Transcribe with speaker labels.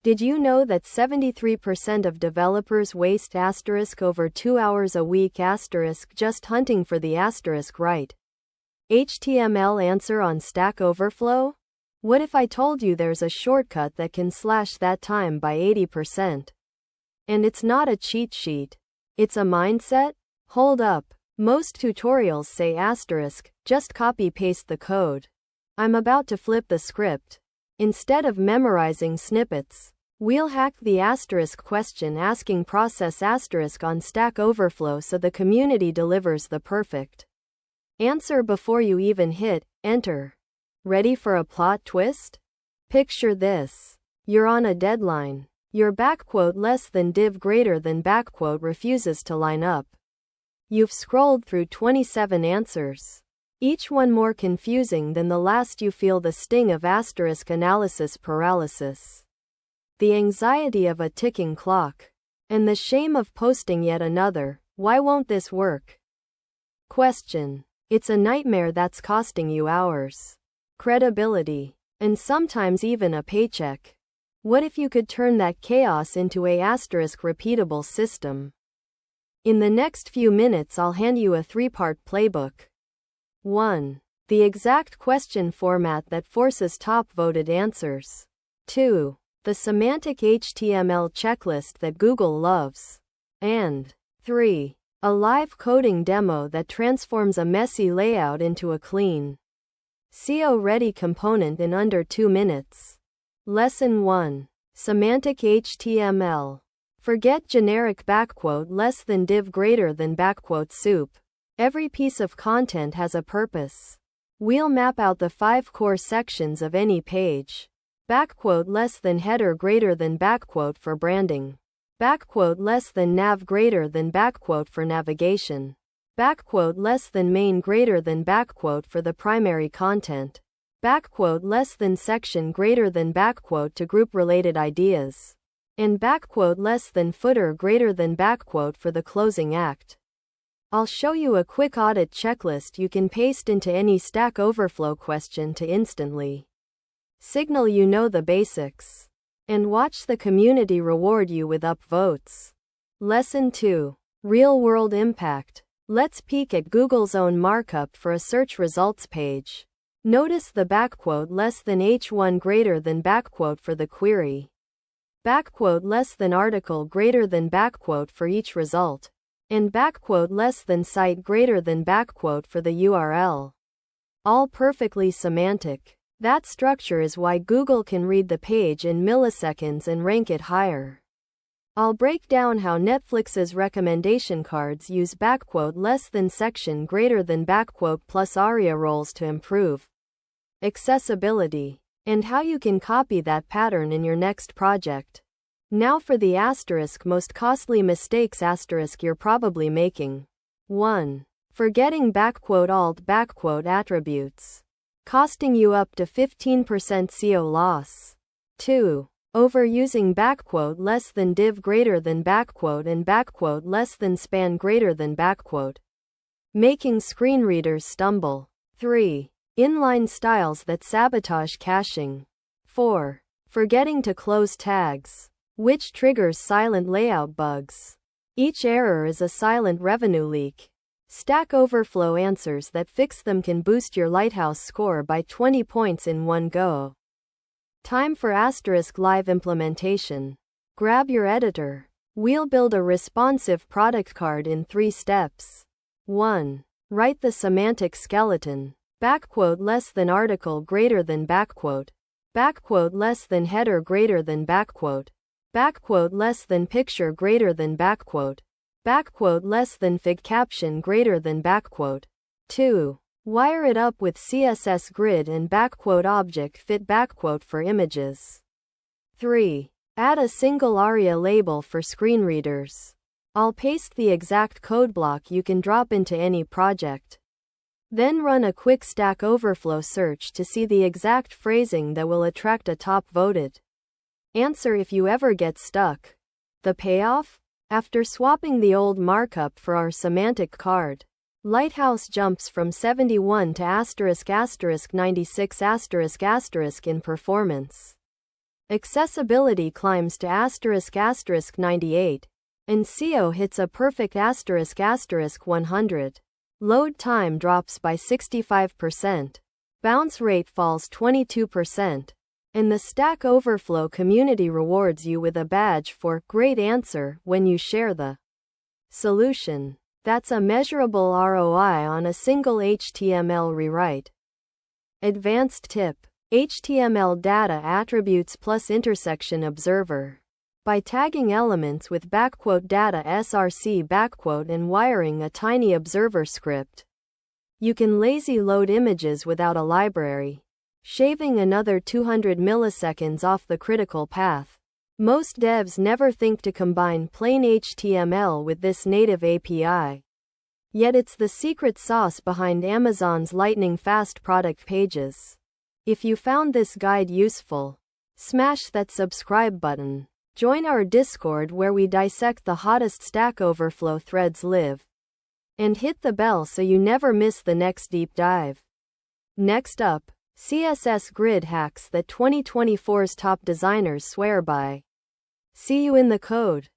Speaker 1: Did you know that 73% of developers waste over 2 hours a week just hunting for the right HTML answer on Stack Overflow? What if I told you there's a shortcut that can slash that time by 80%? And it's not a cheat sheet. It's a mindset? Hold up. Most tutorials say just copy-paste the code. I'm about to flip the script. Instead of memorizing snippets, we'll hack the question asking process on Stack Overflow so the community delivers the perfect answer before you even hit enter. Ready for a plot twist? Picture this. You're on a deadline. Your less than div greater than refuses to line up. You've scrolled through 27 answers, each one more confusing than the last. You feel the sting of analysis paralysis, the anxiety of a ticking clock, and the shame of posting yet another "why won't this work?" question. It's a nightmare that's costing you hours, credibility, and sometimes even a paycheck. What if you could turn that chaos into a repeatable system? In the next few minutes I'll hand you a 3-part playbook. 1. The exact question format that forces top-voted answers. 2. The semantic HTML checklist that Google loves. And 3. A live coding demo that transforms a messy layout into a clean, SEO-ready component in under 2 minutes. Lesson 1. Semantic HTML. Forget generic less than div greater than soup. Every piece of content has a purpose. We'll map out the 5 core sections of any page. Less than header greater than for branding. Less than nav greater than for navigation. Less than main greater than for the primary content. Less than section greater than to group related ideas. And less than footer greater than for the closing act. I'll show you a quick audit checklist you can paste into any Stack Overflow question to instantly signal you know the basics. And watch the community reward you with upvotes. Lesson 2. Real-world impact. Let's peek at Google's own markup for a search results page. Notice the less than h1 greater than for the query. Less than article greater than for each result. And less than site greater than for the URL. All perfectly semantic. That structure is why Google can read the page in milliseconds and rank it higher. I'll break down how Netflix's recommendation cards use less than section greater than plus ARIA roles to improve accessibility, and how you can copy that pattern in your next project. Now for the most costly mistakes you're probably making. 1. Forgetting alt attributes, costing you up to 15% SEO loss. 2. Overusing less than div greater than and less than span greater than making screen readers stumble. 3. Inline styles that sabotage caching. 4. Forgetting to close tags, which triggers silent layout bugs. Each error is a silent revenue leak. Stack Overflow answers that fix them can boost your Lighthouse score by 20 points in one go. Time for live implementation. Grab your editor. We'll build a responsive product card in 3 steps. 1. Write the semantic skeleton. Less than article greater than less than header greater than less than picture greater than less than fig caption greater than 2. Wire it up with CSS grid and object fit for images. 3. Add a single ARIA label for screen readers. I'll paste the exact code block you can drop into any project. Then run a quick Stack Overflow search to see the exact phrasing that will attract a top voted answer if you ever get stuck. The payoff? After swapping the old markup for our semantic card, Lighthouse jumps from 71 to ***96*** in performance. Accessibility climbs to ***98. And SEO hits a perfect ***100. Load time drops by 65%. Bounce rate falls 22%. And the Stack Overflow community rewards you with a badge for great answer when you share the solution. That's a measurable ROI on a single HTML rewrite. Advanced tip: HTML data attributes plus intersection observer. By tagging elements with !data src ! And wiring a tiny observer script, you can lazy load images without a library, shaving another 200 milliseconds off the critical path. Most devs never think to combine plain HTML with this native API. Yet it's the secret sauce behind Amazon's lightning-fast product pages. If you found this guide useful, smash that subscribe button. Join our Discord where we dissect the hottest Stack Overflow threads live. And hit the bell so you never miss the next deep dive. Next up, CSS grid hacks that 2024's top designers swear by. See you in the code.